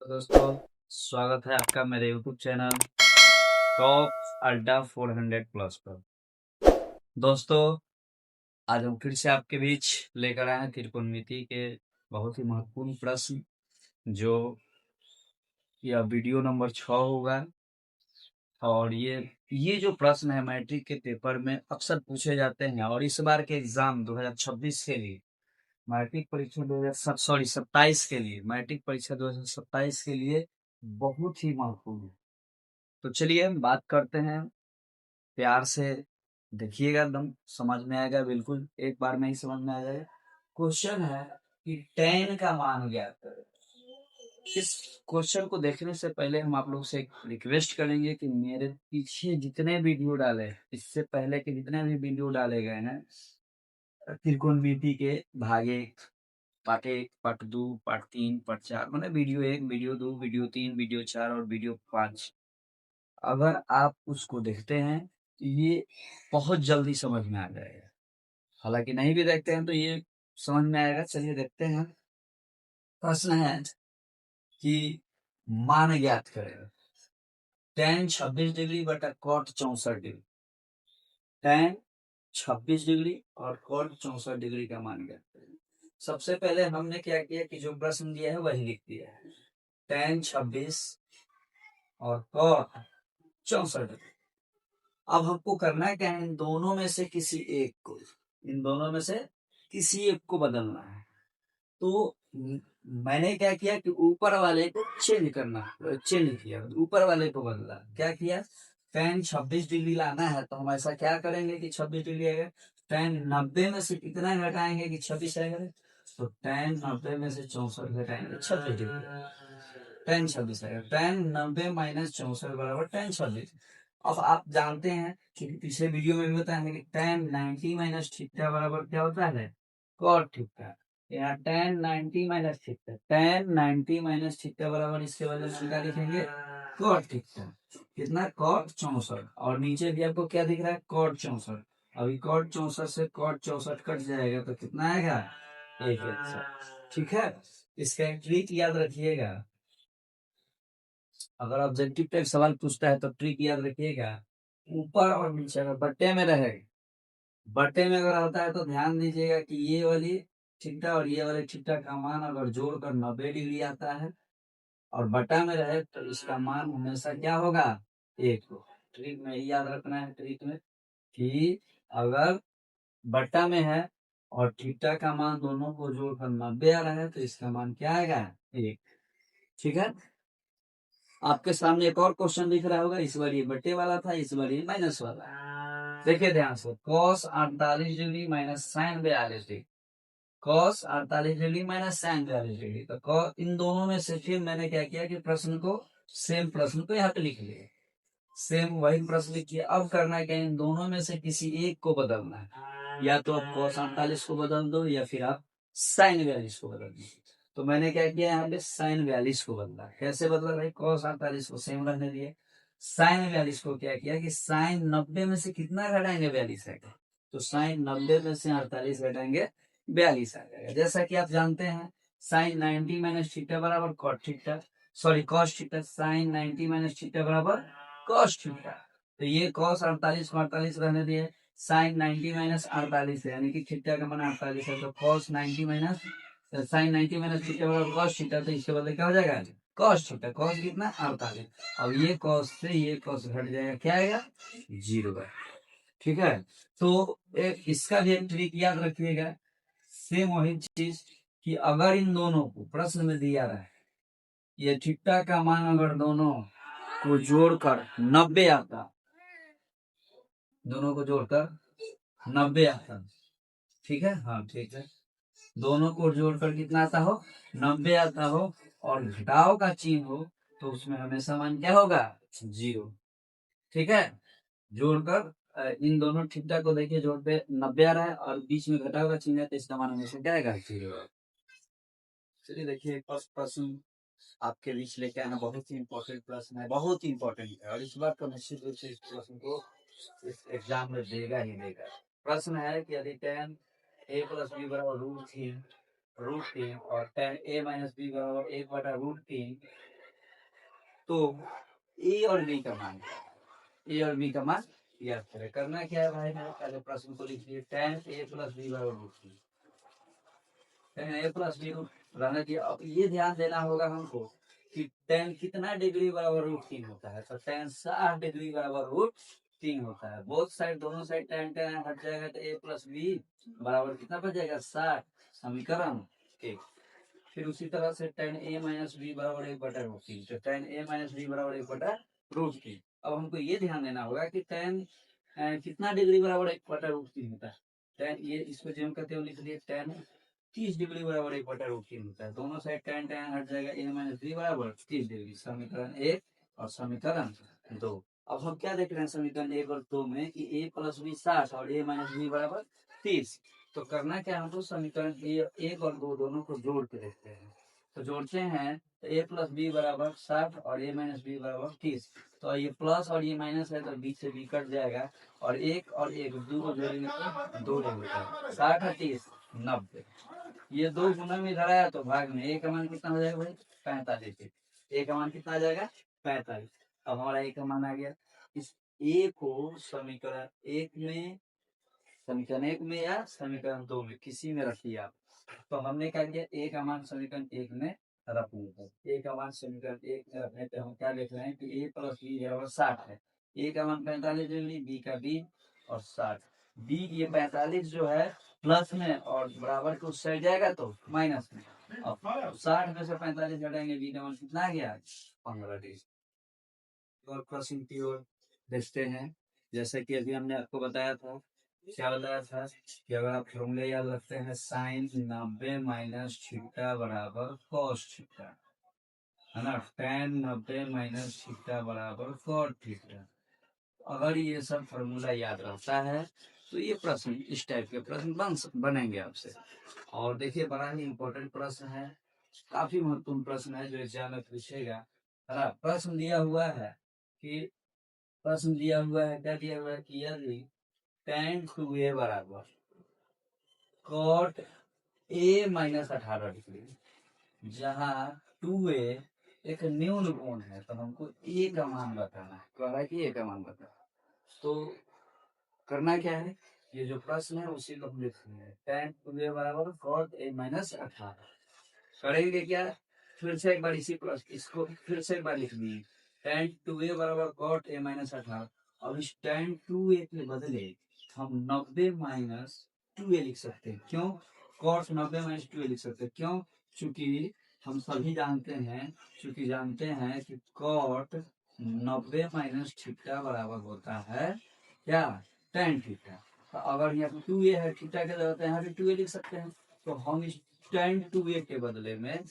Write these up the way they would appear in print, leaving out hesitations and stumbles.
तो दोस्तों, स्वागत है आपका मेरे यूट्यूब चैनल टॉप अड्डा 400 प्लस पर। दोस्तों, आज हम फिर से आपके बीच लेकर आए हैं त्रिकोणमिति के बहुत ही महत्वपूर्ण प्रश्न, जो यह वीडियो नंबर 6 होगा। और ये जो प्रश्न है मैट्रिक के पेपर में अक्सर पूछे जाते हैं, और इस बार के एग्जाम 2026 के लिए मैट्रिक परीक्षा 27 के लिए मैट्रिक परीक्षा 2027 के लिए बहुत ही महत्वपूर्ण है। तो चलिए हम बात करते हैं, प्यार से देखिएगा, एकदम समझ में आएगा, बिल्कुल एक बार में ही समझ में आ जाएगा। क्वेश्चन है कि tan का मान ज्ञात करें। इस क्वेश्चन को देखने से पहले हम आप लोग से एक रिक्वेस्ट करेंगे कि मेरे पीछे जितने वीडियो डाले, इससे पहले के जितने भी वीडियो डाले गए हैं त्रिकोणमिति के भाग 1, पार्ट 1, पार्ट 2, पार्ट 3, पार्ट 4, मतलब वीडियो 1, वीडियो 2, वीडियो 3, वीडियो 4 और वीडियो 5, अगर आप उसको देखते हैं तो ये बहुत जल्दी समझ में आ जाएगा। हालांकि नहीं भी देखते हैं तो ये समझ में आएगा। चलिए देखते हैं। प्रश्न है कि मान ज्ञात करें। tan 26 डिग्री बटा cot 64 डिग्री। tan 26 डिग्री और cot 64 डिग्री का मान ज्ञात करें। सबसे पहले हमने क्या किया कि जो प्रश्न दिया है वही लिख दिया है, tan 26 और cot 64 डिग्री। अब हमको करना है क्या है, इन दोनों में से किसी एक को, इन दोनों में से किसी एक को बदलना है। तो मैंने क्या किया कि ऊपर वाले को चेंज किया, ऊपर वाले को बदला। क्या किया, tan 26 डिग्री लाना है तो हम ऐसा क्या करेंगे कि 26 डिग्री आएगा, tan 90 में से कितना घटाएंगे कि 26 आएगा, तो tan 90 में से 64 घटाएंगे 26 डिग्री, tan 26 आएगा। tan 90 माइनस 64 बराबर tan 26। अब आप जानते हैं कि पिछले वीडियो में भी बताया है कि tan 90 माइनस थीटा बराबर क्या होता है, cot थीटा। यहाँ tan 90 minus theta, tan 90 minus theta बराबर इसके वजह से क्या लिखेंगे, cot थीटा। कितना, cot 64। और नीचे भी आपको क्या दिख रहा है, cot 64। अभी cot 64 से cot 64 कट जाएगा तो कितना आएगा, 1/100। ठीक है, इसका एक ट्रिक याद रखिएगा। अगर ऑब्जेक्टिव टाइप सवाल पूछता है तो ट्रिक याद रखिएगा, ऊपर और नीचे अगर बट्टे में रहेगा, बट्टे में अगर होता है तो ध्यान दीजिएगा कि ये वाली थीटा और ये वाले थीटा का मान अगर जोड़कर 90 डिग्री आता है, और बटा में रहे तो इसका मान हमेशा क्या होगा, 1 हो। ट्रिक में ही याद रखना है, ट्रिक में कि अगर बटा में है और थीटा का मान दोनों को जोड़कर 90 आ रहा है तो इसका मान क्या आएगा, 1। ठीक है, आपके सामने एक और क्वेश्चन दिख रहा होगा। इस बार ये बटे वाला था, इस बार ये माइनस वाला। देखिए ध्यान से, cos 48 degree minus sin 42 degree, cos 48 degree minus sin 42 degree. तो इन दोनों में से फिर मैंने क्या किया कि प्रश्न को, सेम प्रश्न को यहाँ पे लिख लिया, सेम वही प्रश्न लिखिए। अब करना है क्या, इन दोनों में से किसी एक को बदलना है। या तो आप cos 48 को बदल दो या फिर आप sin 42 को बदल दो। तो मैंने क्या किया, यहाँ पे sin 42 को बदला। कैसे बदला भाई, cos 48 को सेम रहने दिए, sin 42 को क्या किया कि sin 90 में से कितना घटाएंगे, 42 आएगा। तो sin 90 में से 48 घटाएंगे, 42 आ जाएगा। जैसा कि आप जानते हैं sin 90 माइनस थीटा बराबर cot theta, sorry cos theta. sin 90 minus theta बराबर cos थीटा। तो ये cos 48 को 48 रहने दिए, sin 90 माइनस 48 है, यानी कि थीटा का मान 48 है। तो cos 90 minus sin 90 minus theta बराबर cos थीटा, तो इसके बदले क्या हो जाएगा, cos थीटा। cos कितना, 48। अब ये cos से ये cos घट जाएगा, क्या आएगा, 0 है। ठीक है, तो इसका भी एक ट्रिक याद रखिएगा, सेम वही चीज कि अगर इन दोनों को प्रश्न में दिया रहा है, ये थीटा का मान अगर दोनों को जोड़कर 90 आता, दोनों को जोड़कर 90 आता, ठीक है, हाँ ठीक है, दोनों को जोड़कर कितना आता हो, 90 आता हो, और घटाव का चिन्ह हो तो उसमें हमेशा मान क्या होगा, 0। ठीक है, जोड़कर इन दोनों थीटा को देखिए, जोड़ पे 90 आ रहा है और बीच में घटाव का चिन्ह है, तो इसका मान हमेशा क्या आएगा, 0। चलिए देखिए, फर्स्ट प्रश्न आपके बीच लेके आना, बहुत ही इंपॉर्टेंट प्रश्न है, बहुत ही इंपॉर्टेंट है, और इस बार तो निश्चित रूप से इस प्रश्न को इस एग्जाम में देगा ही देगा। प्रश्न है कि यदि tan a प्लस बी बराबर √3 और tan a माइनस बी बराबर 1/√3 तो ए और बी का मान, ए और बी का मान याद करें। करना क्या है भाई, मेरे पहले प्रश्न को लिख लिए, tan a प्लस बी बराबर root three, tan a plus b रहने दिया। अब ये ध्यान देना होगा हमको कि tan कितना डिग्री बराबर रूट तीन होता है, तो tan 60 डिग्री बराबर रूट तीन होता है। बोथ साइड, दोनों साइड tan tan हट जाएगा तो a प्लस बी बराबर कितना बच जाएगा, 60, समीकरण एक। फिर उसी तरह से tan a माइनस बी बराबर एक बटा रूट तीन, तो tan a माइनस बी बराबर एक बटा रूट तीन। अब हमको ये ध्यान देना होगा कि tan कितना डिग्री बराबर एक बटा रूट तीन होता है। tan ये इसको जो हम कहते हैं लिख लिए, tan 30 डिग्री बराबर एक बटा रूट तीन होता है। दोनों साइड tan tan हट जाएगा, a माइनस बी बराबर 30 डिग्री, समीकरण एक और समीकरण दो। अब हम क्या देख रहे हैं समीकरण एक और दो में कि a प्लस बी 60 और a माइनस बी बराबर 30। तो करना क्या हमको, समीकरण एक और दो दोनों को जोड़ के देखते हैं। तो जोड़ते हैं तो a प्लस बी बराबर 60 और a माइनस बी बराबर 30। तो ये प्लस और ये माइनस है तो बीच से बी कट जाएगा, और एक दो को जोड़ेंगे तो दो रहेगा, 60 और 30 90। ये दो गुना में इधर आया तो भाग में a का मान कितना हो जाएगा भाई, 45। a का मान कितना आ जाएगा, 45। अब हमारा a का मान आ गया। इस a को समीकरण एक में या समीकरण दो में किसी में रखिए आप। तो हमने क्या किया, ए का मान समीकरण एक में रख लिया। ए का मान समीकरण एक में रखने पे हम क्या लिख रहे हैं कि ए प्लस बी बराबर 60 है। ए का मान 45 डिग्री, बी का 20 और 60। बी ये 45 जो है प्लस में और बराबर के उस साइड जाएगा तो माइनस में। अब 60 में से 45 घटाएंगे, बी का मान कितना आ गया, 15 डिग्री। और प्रश्न की ओर देखते हैं। जैसे कि अभी हमने आपको बताया था, क्या बताया था कि अगर आप फॉर्मूले याद रखते हैं, साइन 90 माइनस थीटा बराबर कॉस थीटा, है ना, tan 90 माइनस थीटा बराबर कॉट थीटा। अगर ये सब फॉर्मूला याद रहता है तो ये प्रश्न, इस टाइप के प्रश्न बनेंगे आपसे। और देखिए बड़ा ही इंपॉर्टेंट प्रश्न है, काफी महत्वपूर्ण प्रश्न है जो एग्जाम में पूछेगा, है ना। प्रश्न दिया हुआ है, क्या दिया हुआ है कि यदि tan 2a बराबर cot a माइनस 18 डिग्री, जहाँ 2a एक न्यून कोण है, तो हमको a का मान बताना है। कह रहा है कि a का मान बताना, तो करना क्या है, ये जो प्रश्न है उसी को हम लिख रहे हैं, tan 2a बराबर cot a माइनस 18। करेंगे क्या, फिर से एक बार इसी प्रश्न इसको फिर से एक बार लिख दिए, tan 2a बराबर cot a माइनस 18। अब इस tan 2a के बदले हम 90 माइनस 2a लिख सकते हैं। क्यों, cos 90 माइनस 2a लिख सकते हैं, क्यों, चूंकि हम सभी जानते हैं कि cot 90 माइनस थीटा बराबर होता है क्या, tan थीटा। तो अगर यहाँ 2a है, थीटा के जगह यहाँ पे 2a लिख सकते हैं। तो हम इस tan 2a के बदले में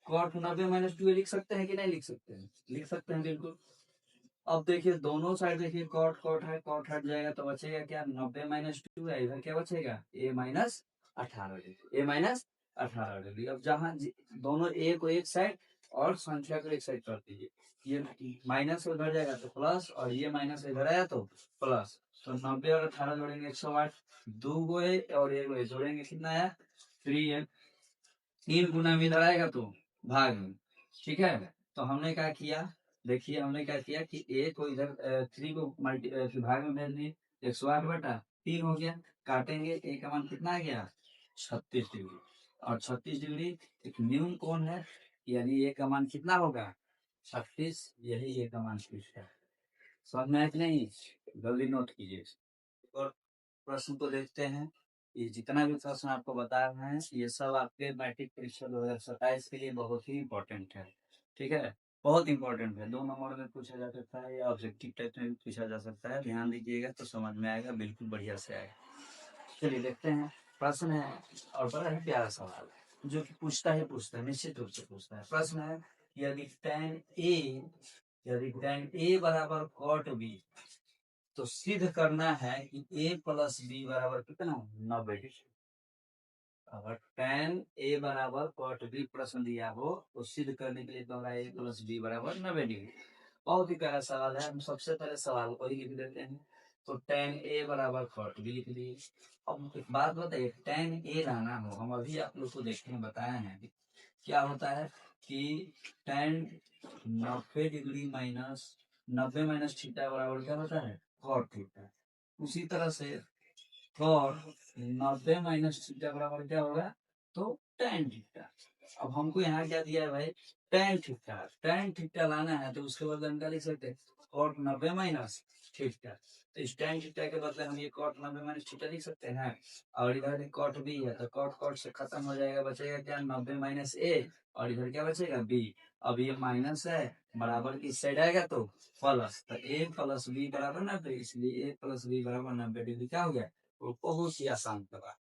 cot 90 माइनस 2a लिख सकते हैं कि नहीं लिख सकते हैं, लिख सकते हैं बिल्कुल। अब देखिए दोनों साइड देखिए, कॉट कॉट है, कॉट हट जाएगा तो बचेगा क्या, 90 माइनस 2 है, इधर क्या बचेगा, a minus 18 degree, a minus 18 degree. अब जहाँ दोनों a को एक साइड और संख्या को एक साइड कर दीजिए, ये माइनस उधर जाएगा तो प्लस, और ये माइनस इधर आया तो प्लस। तो 90 और 18 जोड़ेंगे 108, दो गो है और एक गो जोड़ेंगे कितना आया, 3 है। 3 गुना में इधर आएगा तो भाग में, ठीक है। तो हमने क्या किया, देखिए हमने क्या किया कि ए को इधर 3 को भाग में भेज दिए, 108 बटा 3 हो गया। काटेंगे, ए का मान कितना आ गया, 36 डिग्री। और 36 डिग्री एक न्यून कोण है, यानी ए का मान कितना होगा, 36। यही ए का मान पूछता है। समझ में आया कि नहीं, जल्दी नोट कीजिए। और प्रश्न को देखते हैं। ये जितना भी प्रश्न आपको बता रहे हैं ये सब आपके मैट्रिक परीक्षा 2027 के लिए बहुत ही इम्पोर्टेंट है, ठीक है, बहुत इंपॉर्टेंट है। 2 नंबर में पूछा जा सकता है या ऑब्जेक्टिव टाइप में भी पूछा जा सकता है, ध्यान दीजिएगा तो समझ में आएगा, बिल्कुल बढ़िया से आएगा। चलिए देखते हैं, प्रश्न है और बड़ा ही प्यारा सवाल है जो कि पूछता है, निश्चित रूप से पूछता है। प्रश्न है, यदि tan a बराबर cot b, तो सिद्ध करना है कि a प्लस बी बराबर कितना, 90 डिग्री। अगर tan a बराबर cot b प्रश्न दिया हो तो सिद्ध करने के लिए दोहरा a प्लस बी बराबर 90 डिग्री। बहुत ही प्यारा सवाल है, हम सबसे पहले सवाल को ही लिख देते हैं। तो tan a बराबर cot b लिख दिए। अब एक बात बताइए, tan a लाना हो, हम अभी आप लोग को देखने बताए हैं क्या होता है कि tan 90 degree minus 90 minus theta बराबर क्या होता है कॉट थीटा। उसी तरह से कॉट 90 माइनस थीटा बराबर क्या होगा तो tan थीटा। अब हमको यहाँ क्या दिया है भाई tan थीटा लाना है तो उसके बदले हम क्या लिख सकते हैं कॉट 90 माइनस थीटा। तो इस tan थीटा के बदले हम ये कॉट 90 माइनस थीटा लिख सकते हैं। और इधर कॉट बी है तो कॉट कॉट से खत्म हो जाएगा, बचेगा क्या 90 माइनस ए और इधर क्या बचेगा बी। अब ये माइनस है बराबर किस साइड आएगा तो प्लस, तो ए प्लस बी बराबर 90, इसलिए ए प्लस बी बराबर 90 डिग्री क्या हो गया वो बहुत ही आसान था।